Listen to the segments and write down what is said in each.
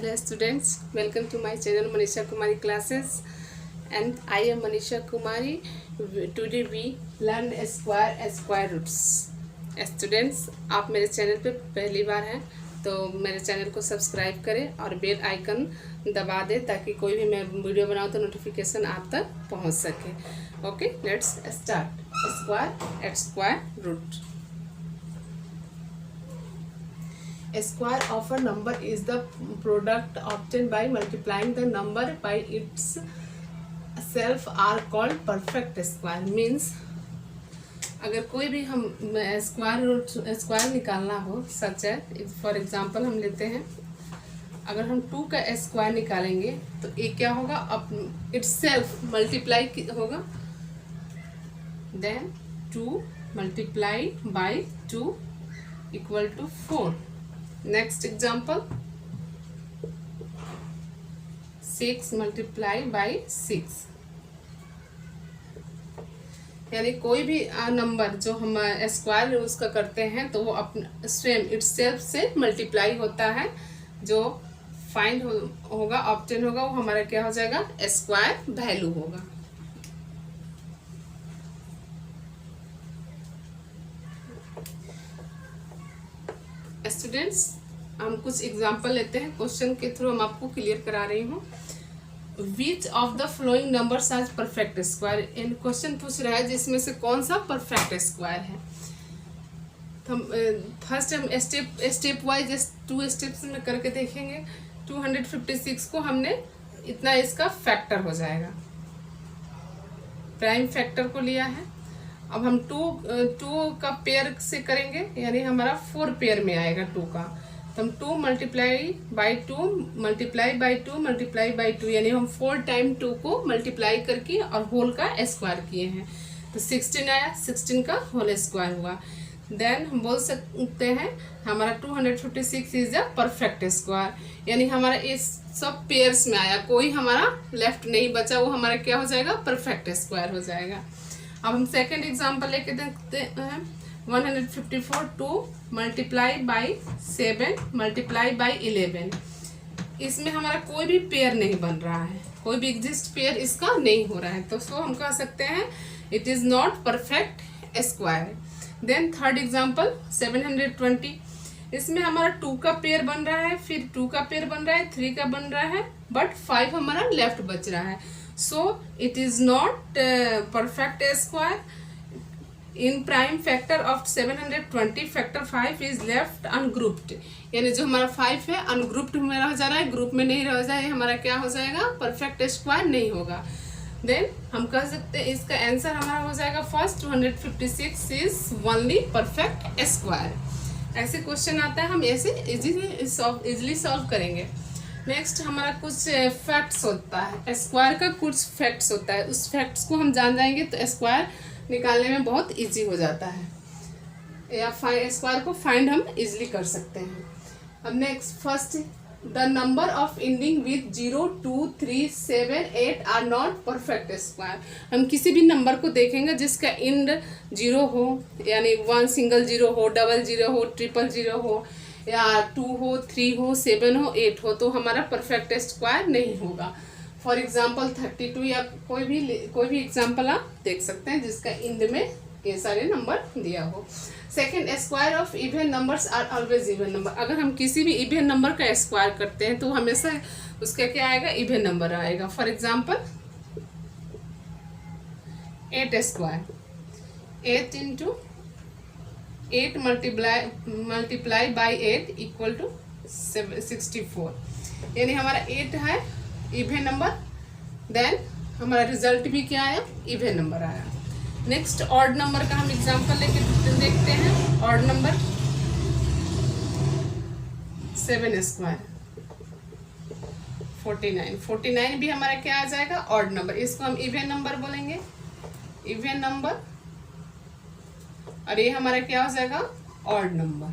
Hello students, welcome to my channel Manisha Kumari classes and I am Manisha Kumari. Today we learn square roots. Students, आप मेरे channel पे पहली बार हैं तो मेरे चैनल को सब्सक्राइब करें और बेल आइकन दबा दें ताकि कोई भी मैं वीडियो बनाऊँ तो नोटिफिकेशन आप तक पहुंच सके. Okay, let's start. Square root. A square of a number is the product obtained by multiplying the number by itself are called perfect square. Means अगर कोई भी हम स्क्वायर निकालना हो, सच है फॉर एग्जांपल हम लेते हैं, अगर हम 2 का स्क्वायर निकालेंगे तो ये क्या होगा, अब इटसेल्फ मल्टीप्लाई होगा, then 2 multiply by 2 equal to 4. Next example 6 multiply by 6. यानी कोई भी नंबर जो हम स्क्वायर उसका करते हैं तो वो अपना स्वयं इटसेल्फ से मल्टीप्लाई होता है. जो फाइंड होगा, ऑब्टेन होगा, वो हमारा क्या हो जाएगा, स्क्वायर वैल्यू होगा. स्टूडेंट्स, हम कुछ एग्जाम्पल लेते हैं, क्वेश्चन के थ्रू हम आपको क्लियर करा रही हूँ. Which of the following numbers are perfect square. इन क्वेश्चन पूछ रहा है जिसमें से कौन सा परफेक्ट स्क्वायर है. तो हम फर्स्ट हम स्टेप वाइज 2 स्टेप्स में करके देखेंगे. 256 को हमने इतना इसका फैक्टर हो जाएगा, प्राइम फैक्टर को लिया है. अब हम 2 का पेयर से करेंगे, यानी हमारा 4 पेयर में आएगा 2 का. तो हम 2 multiply by 2 multiply by 2 multiply by 2, यानी हम 4 टाइम 2 को मल्टीप्लाई करके और होल का स्क्वायर किए हैं तो 16 आया. 16 का होल स्क्वायर हुआ. देन हम बोल सकते हैं हमारा 256 इज अ परफेक्ट स्क्वायर, यानी हमारा इस सब पेयर्स में आया, कोई हमारा लेफ्ट नहीं बचा, वो हमारा क्या हो जाएगा, परफेक्ट स्क्वायर हो जाएगा. अब हम सेकेंड एग्जाम्पल लेके देखते हैं. 154 2 मल्टीप्लाई बाई 7 मल्टीप्लाई बाई 11. इसमें हमारा कोई भी पेयर नहीं बन रहा है, कोई भी एग्जिस्ट पेयर इसका नहीं हो रहा है, तो सो हम कह सकते हैं it is not perfect square. Then third example 720. इसमें हमारा 2 का पेयर बन रहा है, फिर 2 का पेयर बन रहा है, 3 का बन रहा है, बट 5 हमारा लेफ्ट बच रहा है. So it is not perfect square. In prime factor of 720 factor 5 is left ungrouped. यानी जो हमारा 5 है अनग्रुप्ड में रह जा रहा है, ग्रुप में नहीं रह जाए, हमारा क्या हो जाएगा, परफेक्ट स्क्वायर नहीं होगा. देन हम कह सकते हैं इसका आंसर हमारा हो जाएगा first 256 is only perfect square. ऐसे क्वेश्चन आता है, हम ऐसे इजीली सॉल्व करेंगे. नेक्स्ट हमारा कुछ फैक्ट्स होता है, स्क्वायर का कुछ फैक्ट्स होता है, उस फैक्ट्स को हम जान जाएंगे तो स्क्वायर निकालने में बहुत इजी हो जाता है, या स्क्वायर को फाइंड हम इजीली कर सकते हैं. अब next first, the number of ending with 0 2 3 7 8 are not perfect square. हम किसी भी नंबर को देखेंगे जिसका एंड 0 हो, यानी 1 सिंगल 0 हो, डबल 0 हो, ट्रिपल 0 हो, या 2 हो, 3 हो, 7 हो, 8 हो, तो हमारा परफेक्ट स्क्वायर नहीं होगा. फॉर एग्जांपल 32 या कोई भी एग्जांपल आप देख सकते हैं जिसका इंड में ये सारे नंबर दिया हो. Second, square of even numbers are always even number. अगर हम किसी भी इवन नंबर का स्क्वायर करते हैं तो हमेशा उसका क्या आएगा, इवन नंबर आएगा. For example 8 square, 8 into 8 multiply by 8 equal to 64, यानी हमारा 8 है इवन नंबर. देन हमारा रिजल्ट भी क्या आया, इवन नंबर आया. नेक्स्ट ऑड नंबर का हम एग्जांपल लेके देखते हैं. ऑड नंबर 7 स्क्वायर 49 भी हमारा क्या आ जाएगा, ऑड नंबर. इसको हम इवन नंबर बोलेंगे, इवन नंबर, और ये हमारा क्या हो जाएगा, ऑड नंबर.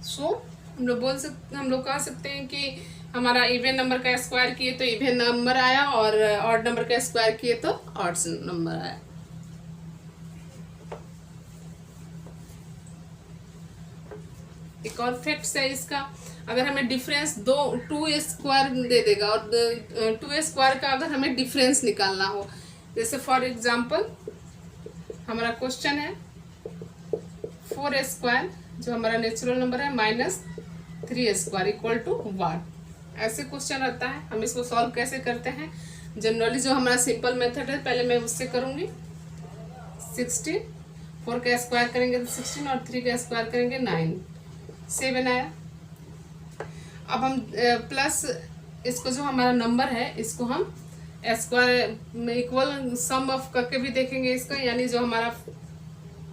सो हम लोग कह सकते हैं कि हमारा इवन नंबर का स्क्वायर किए तो इवन नंबर आया, और ऑड नंबर का स्क्वायर किए तो ऑड नंबर आया. एक और फैक्ट है इसका, अगर हमें डिफरेंस टू स्क्वायर दे देगा और टू स्क्वायर का अगर हमें डिफरेंस निकालना हो, जैसे फॉर एग्जांपल हमारा क्वेश्चन है 4 स्क्वायर जो हमारा नेचुरल नंबर है माइनस 3 स्क्वायर इक्वल टू 1, ऐसे क्वेश्चन रहता है। हम इसको सॉल्व कैसे करते हैं, जनरली जो हमारा सिंपल मेथड है पहले मैं उससे करूँगी। 16, 4 का स्क्वायर करेंगे तो 16 और 3 का स्क्वायर करेंगे 9, 7 आया। अब हम प्लस इसको जो हमारा नंबर है इसको हम स्क्वायर में इक्वल सम ऑफ करके भी देखेंगे इसका, यानी जो हमारा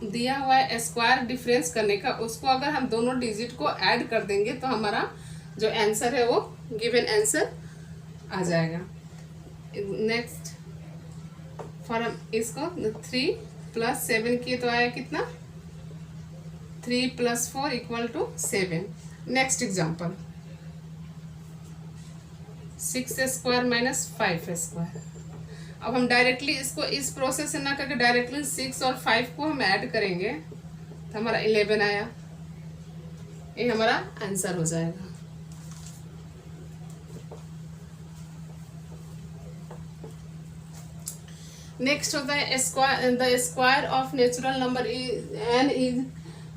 दिया हुआ है स्क्वायर डिफरेंस करने का, उसको अगर हम दोनों डिजिट को ऐड कर देंगे तो हमारा जो आंसर है वो गिवन आंसर आ जाएगा। नेक्स्ट फॉर हम इसको 3 + 7 किए तो आया कितना, 3 + 4 = 7। Next example 6 square - 5 square. अब हम डायरेक्टली इसको इस प्रोसेस से ना करके डायरेक्टली 6 और 5 को हम ऐड करेंगे तो हमारा 11 आया, ये हमारा आंसर हो जाएगा। नेक्स्ट होता है square, the square of natural number n is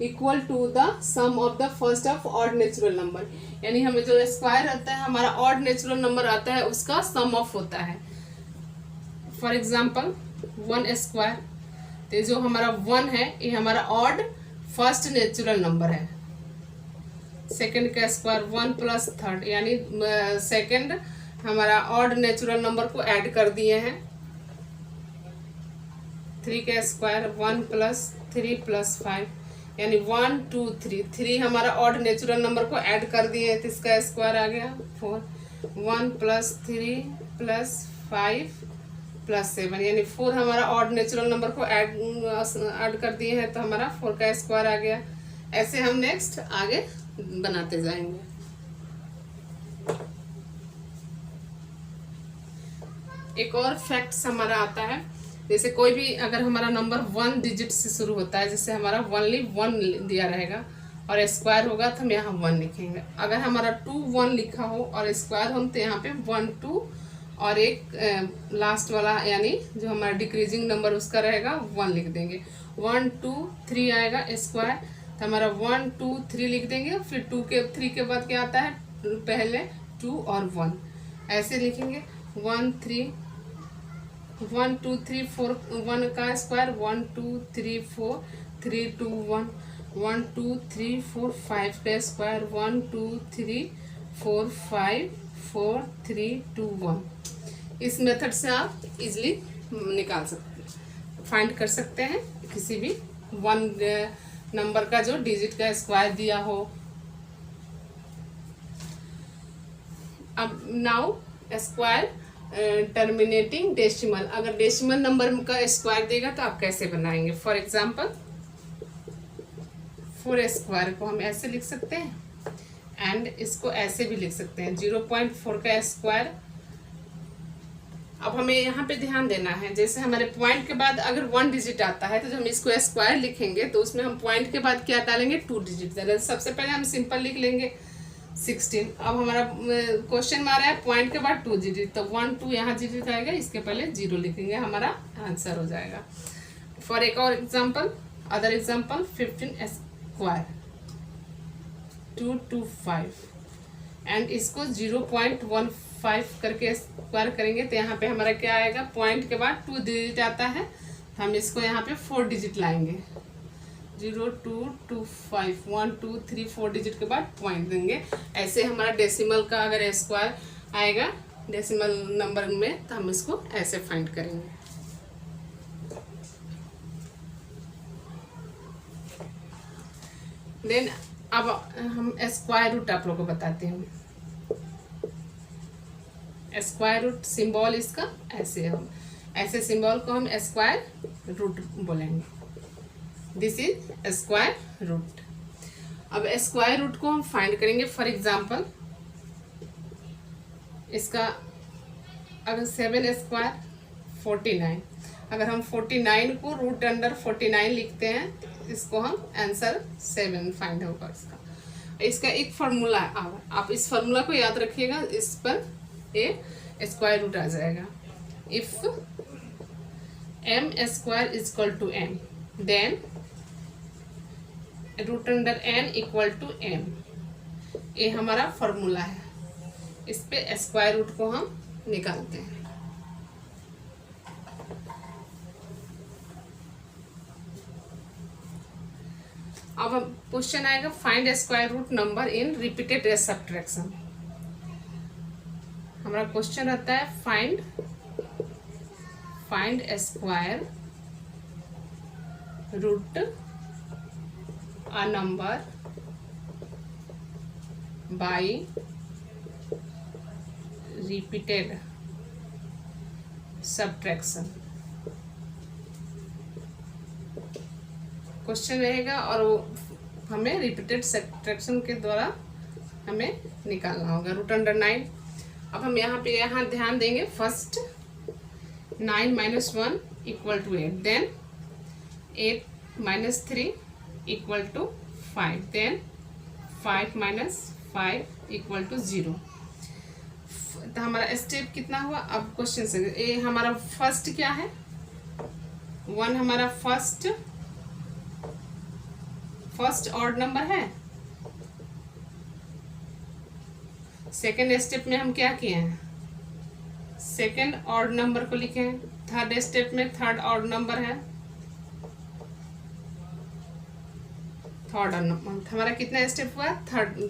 equal to the sum of the first of odd natural number, यानी हमें जो स्क्वायर आता है हमारा ऑड नेचुरल नंबर आता है उसका सम ऑफ होता है। फॉर एग्जाम्पल 1 स्क्वायर, तो जो हमारा 1 है ये हमारा ऑड फर्स्ट नेचुरल नंबर है। सेकंड का स्क्वायर 1 + 3, यानी सेकंड हमारा ऑड नेचुरल नंबर को ऐड कर दिए हैं। 3 का स्क्वायर 1 + 3 + 5, यानी 1 2 3, 3 हमारा ऑड नेचुरल नंबर को ऐड कर दिए हैं तो इसका स्क्वायर आ गया 4। 1 + 3 + 5 + 7, यानी 4 हमारा ऑड नेचुरल नंबर को ऐड कर दिए हैं तो हमारा 4 का स्क्वायर आ गया। ऐसे हम नेक्स्ट आगे बनाते जाएंगे। एक और फैक्ट हमारा आता है, जैसे कोई भी अगर हमारा नंबर 1 डिजिट से शुरू होता है, जैसे हमारा ओनली 1 दिया रहेगा और स्क्वायर होगा तो हम यहाँ 1 लिखेंगे। अगर हमारा 2 1 लिखा हो और स्क्वायर हो तो यहाँ पे 1 2 और एक लास्ट वाला यानी जो हमारा डिक्रीजिंग नंबर उसका रहेगा 1 लिख देंगे। 1 2 3 आएगा स्क्वायर तो हमारा 1 2 3 लिख देंगे, फिर 2 के 3 के बाद क्या आता है, पहले 2 और 1 ऐसे लिखेंगे। 1 3 1 2 3 4 1 का स्क्वायर 1 2 3 4 3 2 1 1 2 3 4 5 का स्क्वायर 1 2 3 4 5 4 3 2 1। इस मेथड से आप इजीली निकाल सकते हैं, फाइंड कर सकते हैं किसी भी 1 नंबर का जो डिजिट का स्क्वायर दिया हो। अब नाउ स्क्वायर टर्मिनेटिंग डेसिमल, अगर डेसिमल नंबर का स्क्वायर देगा तो आप कैसे बनाएंगे। फॉर एग्जांपल 4 स्क्वायर को हम ऐसे लिख सकते हैं एंड इसको ऐसे भी लिख सकते हैं 0.4 का स्क्वायर। अब हमें यहाँ पे ध्यान देना है, जैसे हमारे पॉइंट के बाद अगर 1 डिजिट आता है तो जब हम इसको स्क्वायर लिखेंगे तो उसमें हम पॉइंट के बाद क्या डालेंगे, 2 डिजिट। सबसे पहले हम सिंपल लिख लेंगे 16। अब हमारा क्वेश्चन में आ रहा है पॉइंट के बाद 2 डिजिट, तो 1 2 यहाँ डिजिट आएगा, इसके पहले 0 लिखेंगे, हमारा आंसर हो जाएगा। फॉर एक और example, other example 15 square 2 2 5 and इसको 0.15 करके स्क्वायर करेंगे तो यहाँ पे हमारा क्या आएगा, पॉइंट के बाद 2 डिजिट आता है तो हम इसको यहाँ पे 4 डिजिट लाएंगे। 0 2 2 5 1 2 3 4 डिजिट के बाद पॉइंट देंगे। ऐसे हमारा डेसिमल का अगर स्क्वायर आएगा डेसिमल नंबर में तो हम इसको ऐसे फाइंड करेंगे। देन अब हम स्क्वायर रूट आप लोगों को बताते हैं। स्क्वायर रूट सिंबल इसका ऐसे, हम ऐसे सिंबल को हम स्क्वायर रूट बोलेंगे। This is square root. अब स्क्वायर रूट को हम फाइंड करेंगे। फॉर एग्जांपल इसका अगर 7 स्क्वायर 49, अगर हम 49 को रूट अंडर 49 लिखते हैं इसको हम आंसर 7 फाइंड होगा इसका। इसका एक फार्मूला है, आप इस फार्मूला को याद रखिएगा, इस पर ए स्क्वायर रूट आ जाएगा। If M square is equal to M then root under N equal to M, ये हमारा फॉर्मूला है। इस पे स्क्वायर रूट को हम निकालते हैं। अब हम क्वेश्चन आएगा find square root number in repeated subtraction. हमारा क्वेश्चन रहता है find square root a number by repeated subtraction। Question रहेगा और वो हमें रिपीटेड सब्ट्रैक्शन के द्वारा हमें निकालना होगा रूट अंडर 9। अब हम यहाँ ध्यान देंगे, फर्स्ट 9 - 1 = 8, देन 8 - 3 = 5, देन 5 - 5 = 0। तो हमारा स्टेप कितना हुआ? अब क्वेश्चन से ये हमारा फर्स्ट क्या है, 1 हमारा फर्स्ट ऑड नंबर है। सेकेंड स्टेप में हम क्या किए हैं, सेकेंड ऑड नंबर को लिखे हैं। थर्ड स्टेप में थर्ड ऑड नंबर है। थर्ड नंबर हमारा कितना स्टेप हुआ,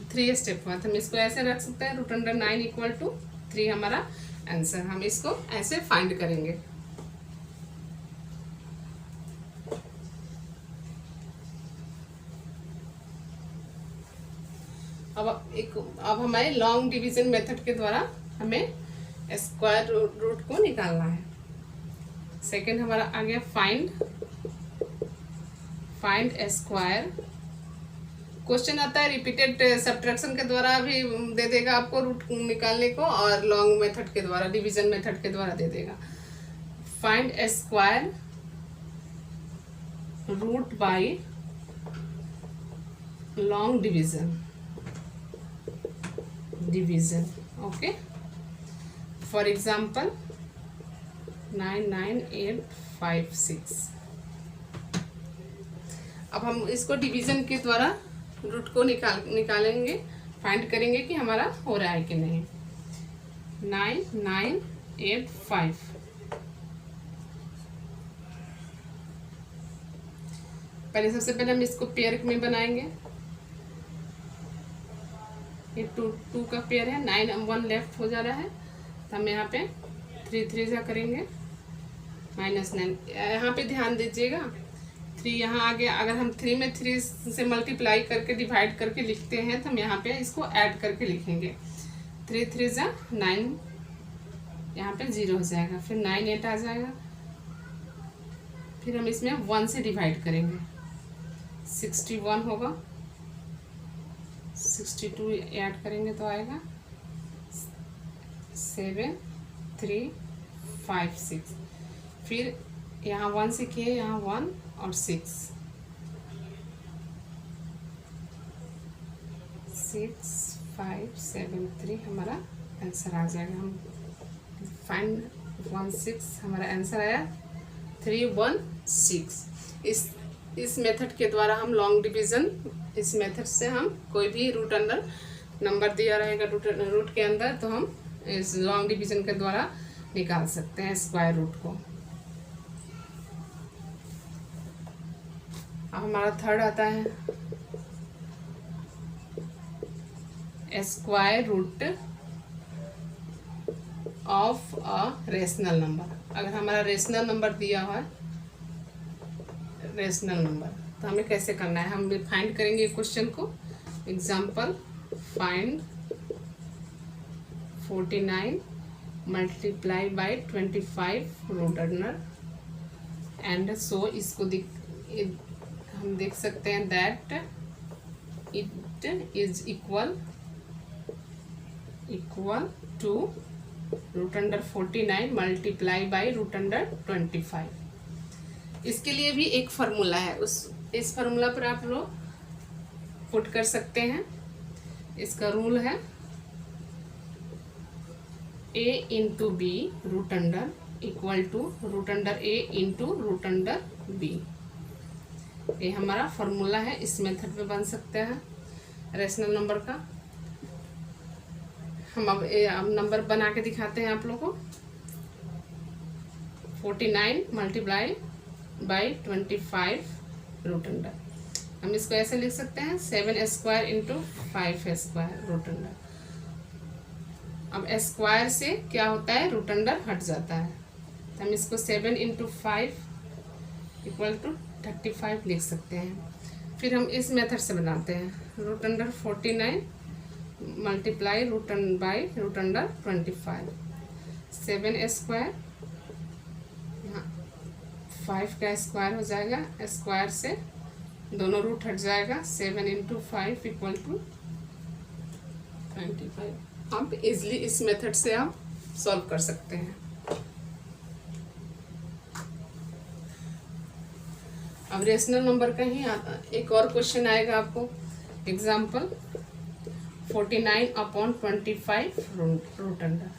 3 स्टेप हुआ। तो हम इसको ऐसे रख सकते हैं, रूट अंडर 9 = 3 हमारा आंसर। हम इसको ऐसे फाइंड करेंगे। अब हमारे लॉन्ग डिवीजन मेथड के द्वारा हमें स्क्वायर रूट को निकालना है। सेकंड हमारा आ गया फाइंड स्क्वायर। क्वेश्चन आता है रिपीटेड सब्ट्रैक्शन के द्वारा भी दे देगा आपको रूट निकालने को, और लॉन्ग मेथड के द्वारा, डिवीजन मेथड के द्वारा दे देगा। Find square root by long division. Okay, for example 9 9 8 5 6। अब हम इसको डिवीजन के द्वारा रूट को निकालेंगे, फाइंड करेंगे कि हमारा हो रहा है कि नहीं। 9 9 8 5। सबसे पहले हम इसको पेयर में बनाएंगे। ये 2 का पेयर है, 9 1 लेफ्ट हो जा रहा है, तो हम यहाँ पे 3 3 जा करेंगे, -9। यहाँ पे ध्यान दीजिएगा, 3 यहाँ आ गया। अगर हम 3 में 3 से मल्टीप्लाई करके डिवाइड करके लिखते हैं, तो हम यहाँ पे इसको ऐड करके लिखेंगे। 3 3 जा 9, यहाँ पे 0 हो जाएगा, फिर 9 8 आ जाएगा, फिर हम इसमें 1 से डिवाइड करेंगे, 61 होगा, 62 ऐड करेंगे तो आएगा 7 3 5 6। फिर यहाँ 1 से किए, यहाँ 1 और 6 5 7 3 हमारा आंसर आ जाएगा। हम फाइंड 1 6 हमारा आंसर आया 3 1 6। इस मेथड के द्वारा हम लॉन्ग डिवीजन, इस मेथड से हम कोई भी रूट अंडर नंबर दिया रहेगा रूट के अंदर, तो हम इस लॉन्ग डिवीजन के द्वारा निकाल सकते हैं स्क्वायर रूट को। अब हमारा थर्ड आता है square root of a rational number. अगर हमारा रेशनल नंबर दिया हुआ है, रेशनल नंबर, तो हमें कैसे करना है, हम फाइंड करेंगे क्वेश्चन को। Example find 49 × 25 root under and so. इसको हम देख सकते हैं that it is equal to root under 49 × root under 25। इसके लिए भी एक फार्मूला है, इस फार्मूला पर आप लोग पुट कर सकते हैं। इसका रूल है a into B root under equal to root under a into root under B. ये हमारा फॉर्मूला है, इस मेथड पे बन सकता है रेशनल नंबर का। हम अब नंबर बना के दिखाते हैं आप लोगों को। 49 मल्टीप्लाई बाई 25 रूट अंडर। हम इसको ऐसे लिख सकते हैं 7 square into 5 square root under. अब स्क्वायर से क्या होता है, रूट अंडर हट जाता है, तो हम इसको 7 इंटू 5 इक्वल टू 35 लिख सकते हैं। फिर हम इस मेथड से बनाते हैं root under 49 multiply root by root under 25। 7 square, यहाँ 5 का स्क्वायर हो जाएगा, स्क्वायर से दोनों रूट हट जाएगा, 7 इंटू 5 इक्वल टू 25। आप इजली इस मेथड से आप सॉल्व कर सकते हैं। अब रेशनल नंबर का ही एक और क्वेश्चन आएगा आपको। Example 49 upon 25 root under.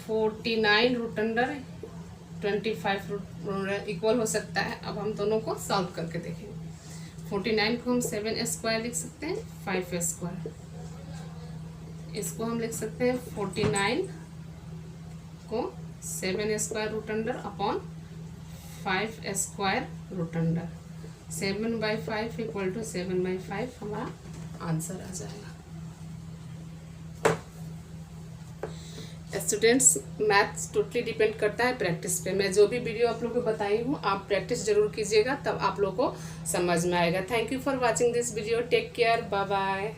49 root under 25 root equal हो सकता है। अब हम दोनों को सॉल्व करके देखेंगे। 49 को हम 7 स्क्वायर लिख सकते हैं, 5 स्क्वायर। इसको हम लिख सकते हैं 49 को 7 square root under upon 5 square root under. 7/5 equal to 7/5 हमारा आंसर आ जाएगा। स्टूडेंट्स, मैथ्स टोटली डिपेंड करता है प्रैक्टिस पे। मैं जो भी वीडियो आप लोगों को बताई हूँ, आप प्रैक्टिस जरूर कीजिएगा, तब आप लोगों को समझ में आएगा। Thank you for watching this video. Take care, bye bye.